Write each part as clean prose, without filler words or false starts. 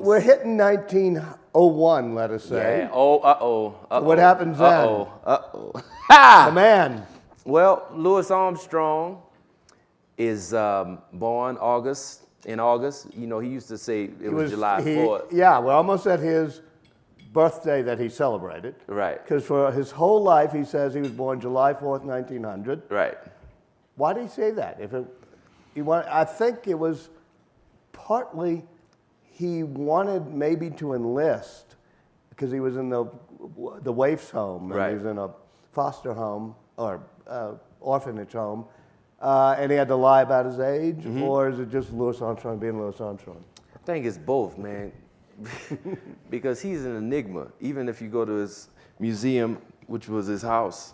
We're hitting 1901, let us say. Yeah. Oh, uh-oh. What happens then? Uh-oh. The Ha! man. Well, Louis Armstrong is born in August. You know, he used to say it was July 4th. Yeah, we're almost at his birthday that he celebrated. Right. Because for his whole life, he says he was born July 4th, 1900. Right. Why did he say that? I think it was partly he wanted maybe to enlist because he was in the waif's home, and Right. he was in a foster home or orphanage home, and he had to lie about his age, or is it just Louis Armstrong being Louis Armstrong? I think it's both, man. Because he's an enigma. Even if you go to his museum, which was his house,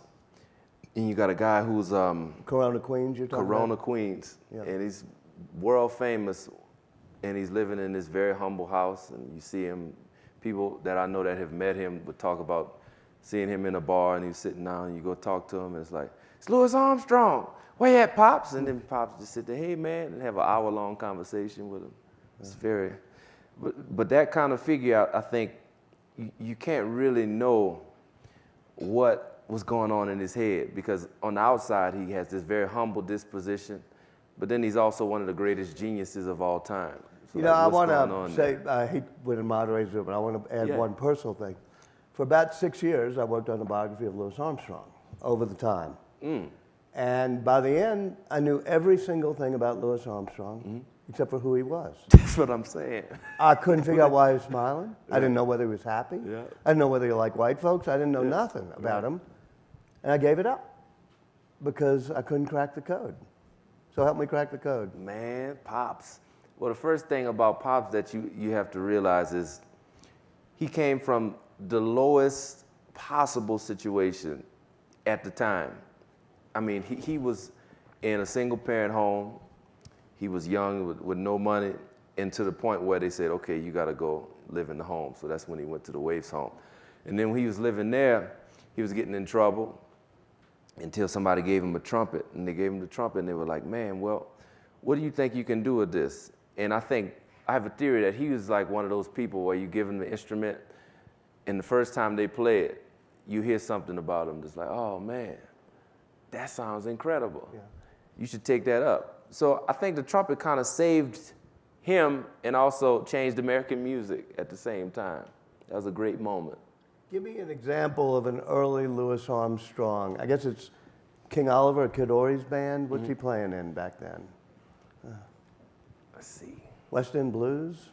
and you got a guy who's Corona, Queens, you're talking Corona, about? Queens, Yeah. and he's world famous, and he's living in this very humble house, and you see him, people that I know that have met him would talk about seeing him in a bar, and he's sitting down, and you go talk to him, and it's like, it's Louis Armstrong, where you at, Pops? And then Pops just sit there, hey, man, and have an hour-long conversation with him. It's very, but that kind of figure, I think, you can't really know what was going on in his head, because on the outside, he has this very humble disposition, but then he's also one of the greatest geniuses of all time. So You know, I what's want going to on say, there? I hate when it moderates it, but I want to add Yeah. one personal thing. For about 6 years, I worked on the biography of Louis Armstrong over the time. And by the end, I knew every single thing about Louis Armstrong, except for who he was. That's what I'm saying. I couldn't figure out why he was smiling. I didn't know whether he was happy. Yeah. I didn't know whether he liked white folks. I didn't know nothing about him. And I gave it up because I couldn't crack the code. So help me crack the code. Man, Pops. Well, the first thing about Pops that you have to realize is he came from the lowest possible situation at the time. I mean, he was in a single-parent home. He was young with no money, and to the point where they said, okay, you got to go live in the home. So that's when he went to the waif's home. And then when he was living there, he was getting in trouble until somebody gave him a trumpet. And they gave him the trumpet, and they were like, man, well, what do you think you can do with this? And I have a theory that he was like one of those people where you give him the instrument, and the first time they play it, you hear something about him that's like, oh, man, that sounds incredible. Yeah. You should take that up. So I think the trumpet kind of saved him and also changed American music at the same time. That was a great moment. Give me an example of an early Louis Armstrong. I guess it's King Oliver, Kid Ory's band. What's he playing in back then? Let's see. West End Blues?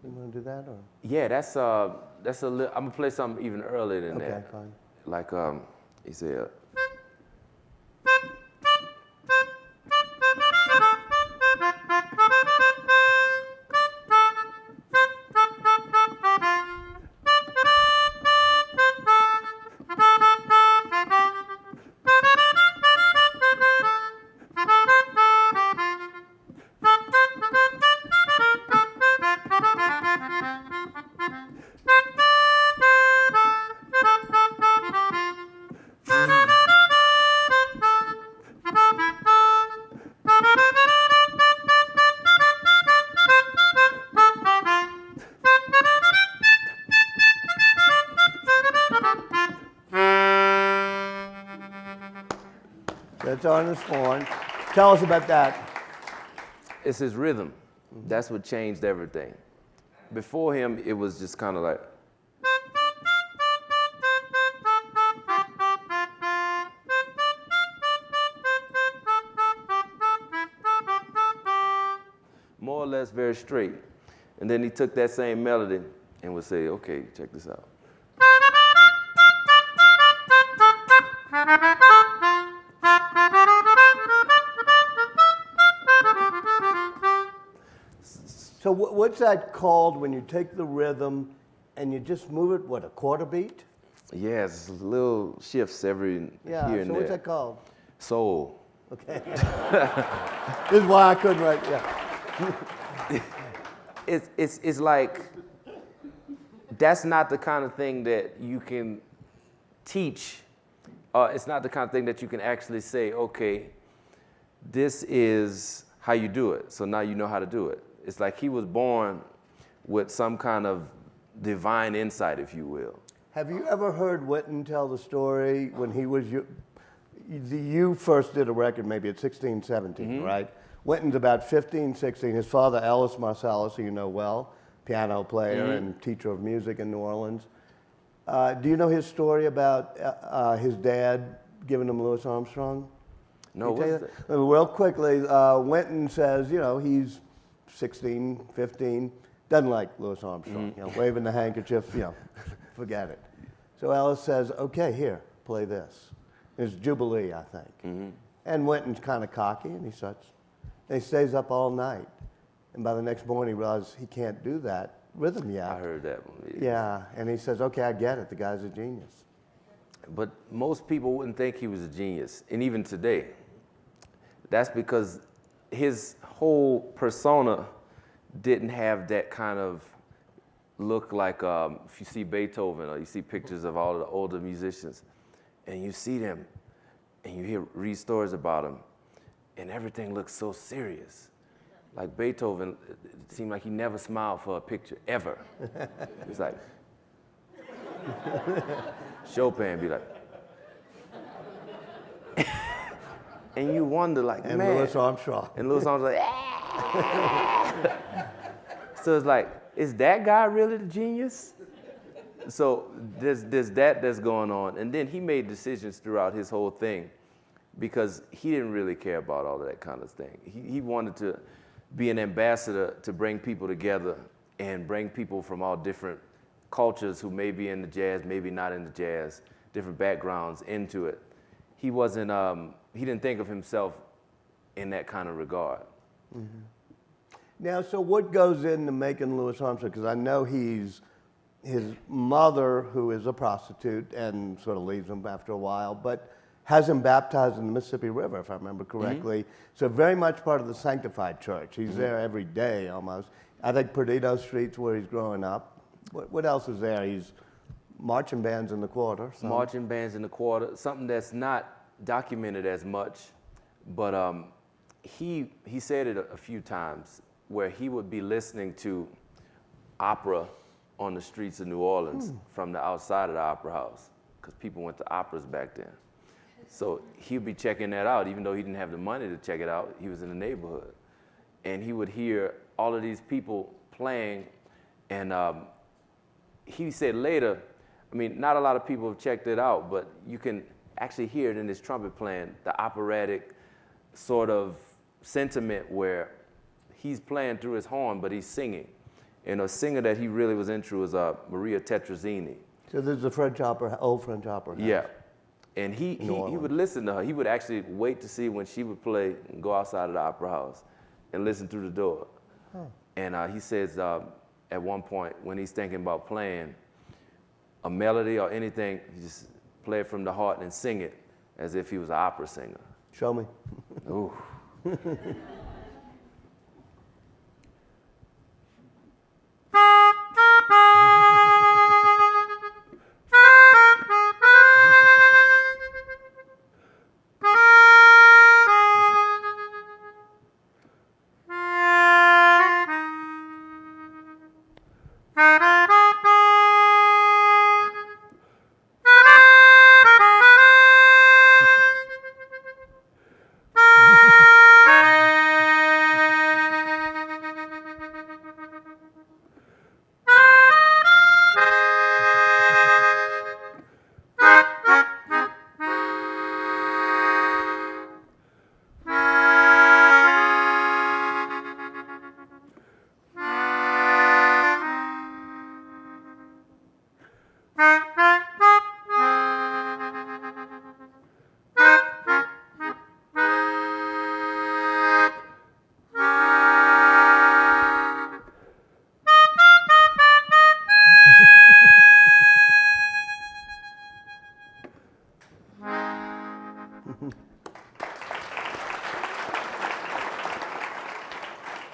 You want to do that? Or? Yeah, that's a little, I'm gonna play something even earlier than that. Okay, fine. Like he said. That's on his horn. Tell us about that. It's his rhythm. That's what changed everything. Before him, it was just kind of like. More or less very straight. And then he took that same melody and would say, okay, check this out. So what's that called when you take the rhythm and you just move it, what, a quarter beat? Yeah, it's little shifts every Yeah, here and so there. what's that called? Soul. Okay. This is why I couldn't write, yeah. It's like, that's not the kind of thing that you can teach. It's not the kind of thing that you can actually say, okay, this is how you do it, so now you know how to do it. It's like he was born with some kind of divine insight, if you will. Have you ever heard Wynton tell the story when he was you first did a record maybe at 16, 17, right? Wynton's about 15, 16. His father, Ellis Marsalis, who you know well, piano player and teacher of music in New Orleans. Do you know his story about his dad giving him Louis Armstrong? No, what's that? Real quickly, Wynton says, you know, he's 16, 15, doesn't like Louis Armstrong, you know, waving the handkerchief, you know, forget it. So Ellis says, okay, here, play this. It's Jubilee, I think. And Wynton's kind of cocky, and he stays up all night. And by the next morning, he realizes he can't do that rhythm yet. I heard that one. Yeah, and he says, okay, I get it, the guy's a genius. But most people wouldn't think he was a genius, and even today. That's because his whole persona didn't have that kind of look like if you see Beethoven or you see pictures of all the older musicians, and you see them, and you read stories about them, and everything looks so serious. Like Beethoven, it seemed like he never smiled for a picture, ever. It's like, Chopin be like, and you wonder like, and man. Louis Armstrong. And Louis Armstrong like, ah! So it's like, is that guy really the genius? So there's that that's going on. And then he made decisions throughout his whole thing because he didn't really care about all of that kind of thing. He wanted to be an ambassador to bring people together and bring people from all different cultures who may be into jazz, maybe not into jazz, different backgrounds into it. He wasn't, he didn't think of himself in that kind of regard. Now, so what goes into making Louis Armstrong? Because I know his mother, who is a prostitute and sort of leaves him after a while, but has him baptized in the Mississippi River, if I remember correctly. So very much part of the sanctified church. He's there every day almost. I think Perdido Street's where he's growing up. What else is there? He's marching bands in the quarter. So. Marching bands in the quarter, something that's not documented as much, but he said it a few times where he would be listening to opera on the streets of New Orleans from the outside of the opera house, because people went to operas back then. So he'd be checking that out, even though he didn't have the money to check it out. He was in the neighborhood. And he would hear all of these people playing, and he said later, I mean, not a lot of people have checked it out, but you can actually hear it in his trumpet playing, the operatic sort of sentiment where he's playing through his horn, but he's singing. And a singer that he really was into was Maria Tetrazzini. So there's a French opera, old French opera house. Yeah. And he would listen to her. He would actually wait to see when she would play and go outside of the opera house and listen through the door. And he says at one point when he's thinking about playing a melody or anything, he just play it from the heart and sing it as if he was an opera singer. Show me. Ooh.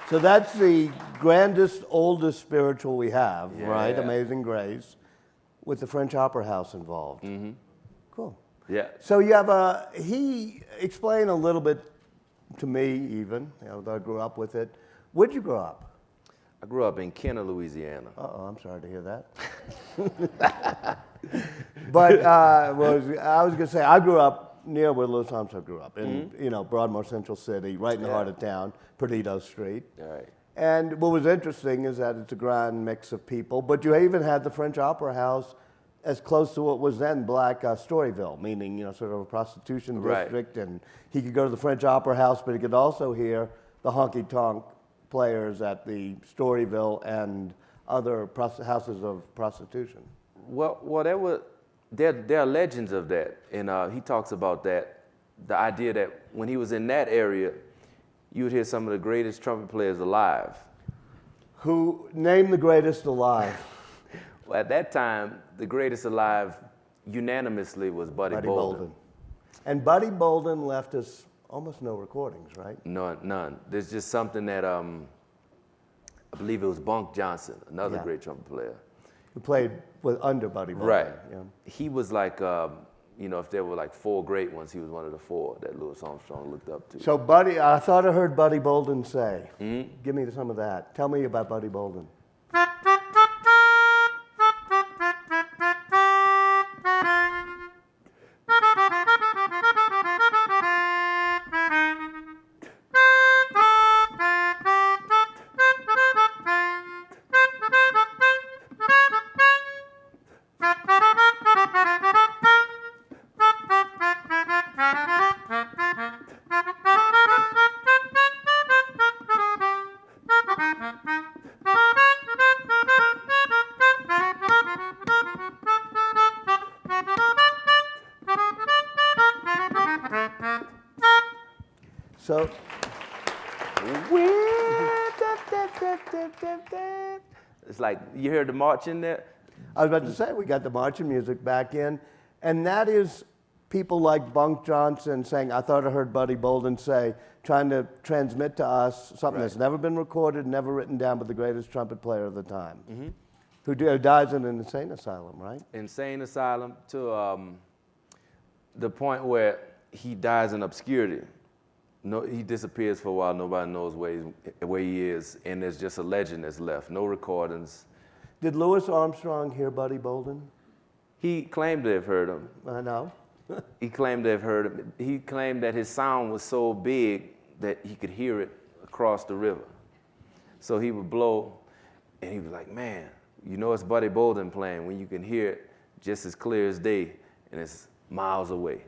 So that's the grandest, oldest spiritual we have, Yeah. right? Amazing Grace, with the French Opera House involved. Cool. Yeah. So you have he explained a little bit to me even, you know, though I grew up with it. Where'd you grow up? I grew up in Kenner, Louisiana. Uh-oh, I'm sorry to hear that. But I was going to say, I grew up near where Louis Armstrong grew up, in Broadmoor Central City, right in the heart of town, Perdido Street. All right. And what was interesting is that it's a grand mix of people, but you even had the French Opera House as close to what was then Black Storyville, meaning, sort of a prostitution Right. district, and he could go to the French Opera House, but he could also hear the honky-tonk players at the Storyville and other houses of prostitution. Well, there are legends of that, and he talks about that, the idea that when he was in that area, you would hear some of the greatest trumpet players alive. Who named the greatest alive? Well, at that time, the greatest alive unanimously was Buddy Bolden. And Buddy Bolden left us almost no recordings, right? None. There's just something that I believe it was Bunk Johnson, another Yeah. great trumpet player. Who played under Buddy Bolden. Right. Yeah. He was like, if there were like 4 great ones, he was one of the 4 that Louis Armstrong looked up to. So Buddy, I thought I heard Buddy Bolden say. Give me some of that. Tell me about Buddy Bolden. So, it's like, you hear the march in there? I was about to say, we got the marching music back in, and that is people like Bunk Johnson saying, I thought I heard Buddy Bolden say, trying to transmit to us something that's never been recorded, never written down, but the greatest trumpet player of the time, who dies in an insane asylum, right? Insane asylum to the point where he dies in obscurity. No, he disappears for a while. Nobody knows where he is, and there's just a legend that's left. No recordings. Did Louis Armstrong hear Buddy Bolden? He claimed to have heard him. I know. He claimed to have heard him. He claimed that his sound was so big that he could hear it across the river. So he would blow, and he was like, man, it's Buddy Bolden playing when you can hear it just as clear as day, and it's miles away.